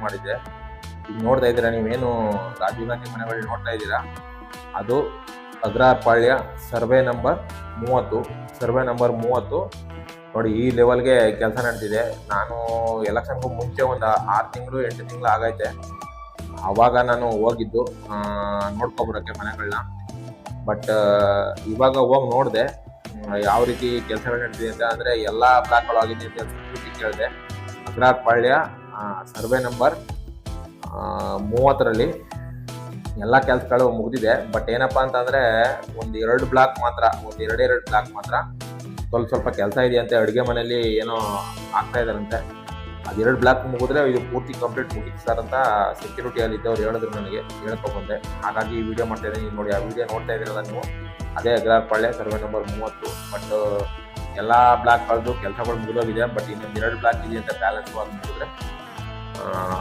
ಮಾಡಿದ್ದೆ. ಈಗ ನೋಡ್ತಾ ಇದ್ದೀರಾ ನೀವೇನು ರಾಜೀವ್ ಗಾಂಧಿ ಮನೆಗಳು ನೋಡ್ತಾ ಇದ್ದೀರಾ, ಅದು ಅಗ್ರಹಾರಪಾಳ್ಯ ಸರ್ವೆ ನಂಬರ್ 30. ಸರ್ವೆ ನಂಬರ್ 30 ನೋಡಿ. ಈ ಲೆವೆಲ್ಗೆ ಕೆಲಸ ನಡೀತಿದೆ. ನಾನು ಎಲೆಕ್ಷನ್ಗೂ ಮುಂಚೆ ಒಂದು 6 ತಿಂಗಳು 8 ತಿಂಗಳು ಆಗೈತೆ. ಆವಾಗ ನಾನು ಹೋಗಿದ್ದು ನೋಡ್ಕೊಬರೋಕ್ಕೆ ಮನೆಗಳನ್ನ. ಬಟ್ ಇವಾಗ ಹೋಗಿ ನೋಡಿದೆ ಯಾವ ರೀತಿ ಕೆಲಸಗಳು ನಡೀತಿದೆ ಅಂತ. ಅಂದರೆ ಎಲ್ಲ ಬ್ಲಾಕ್ಗಳು ಆಗಿದೆ ಅಂತ ಸೆಕ್ಯೂರಿಟಿ ಕೇಳಿದೆ. ಅಗ್ರಹಾರಪಾಳ್ಯ ಸರ್ವೆ ನಂಬರ್ 30ರಲ್ಲಿ ಎಲ್ಲ ಕೆಲಸಗಳು ಮುಗಿದಿದೆ. ಬಟ್ ಏನಪ್ಪ ಅಂತಂದರೆ ಎರಡು ಬ್ಲಾಕ್ ಮಾತ್ರ ಸ್ವಲ್ಪ ಕೆಲಸ ಇದೆಯಂತೆ. ಅಡುಗೆ ಮನೆಯಲ್ಲಿ ಏನೋ ಆಗ್ತಾ ಇದ್ದಾರಂತೆ. ಅದೆರಡು ಬ್ಲಾಕ್ ಮುಗಿದ್ರೆ ಇದು ಪೂರ್ತಿ ಕಂಪ್ಲೀಟ್ ಮುಗಿತು ಸರ್ ಅಂತ ಸೆಕ್ಯೂರಿಟಿಯಲ್ಲಿ ಇದ್ದವ್ರು ಹೇಳಿದ್ರು, ನನಗೆ ಹೇಳ್ಕೊಬಂದೆ. ಹಾಗಾಗಿ ಈ ವಿಡಿಯೋ ಮಾಡ್ತಾ ಇದ್ದೀನಿ. ನೋಡಿ, ಆ ವಿಡಿಯೋ ನೋಡ್ತಾ ಇದ್ದೀರಲ್ಲ ನೀವು, ಅದೇ ಅಗ್ರಹಾರಪಾಳ್ಯ ಸರ್ವೆ ನಂಬರ್ 30. ಬಟ್ ಎಲ್ಲ ಬ್ಲಾಕ್ಗಳದ್ದು ಕೆಲಸಗಳು ಮುಗಿದೋಗಿದೆ. ಬಟ್ ಇನ್ನೊಂದು 2 ಬ್ಲಾಕ್ ಇದೆ ಅಂತ ಬ್ಯಾಲೆನ್ಸ್ ಮುಗಿದ್ರೆ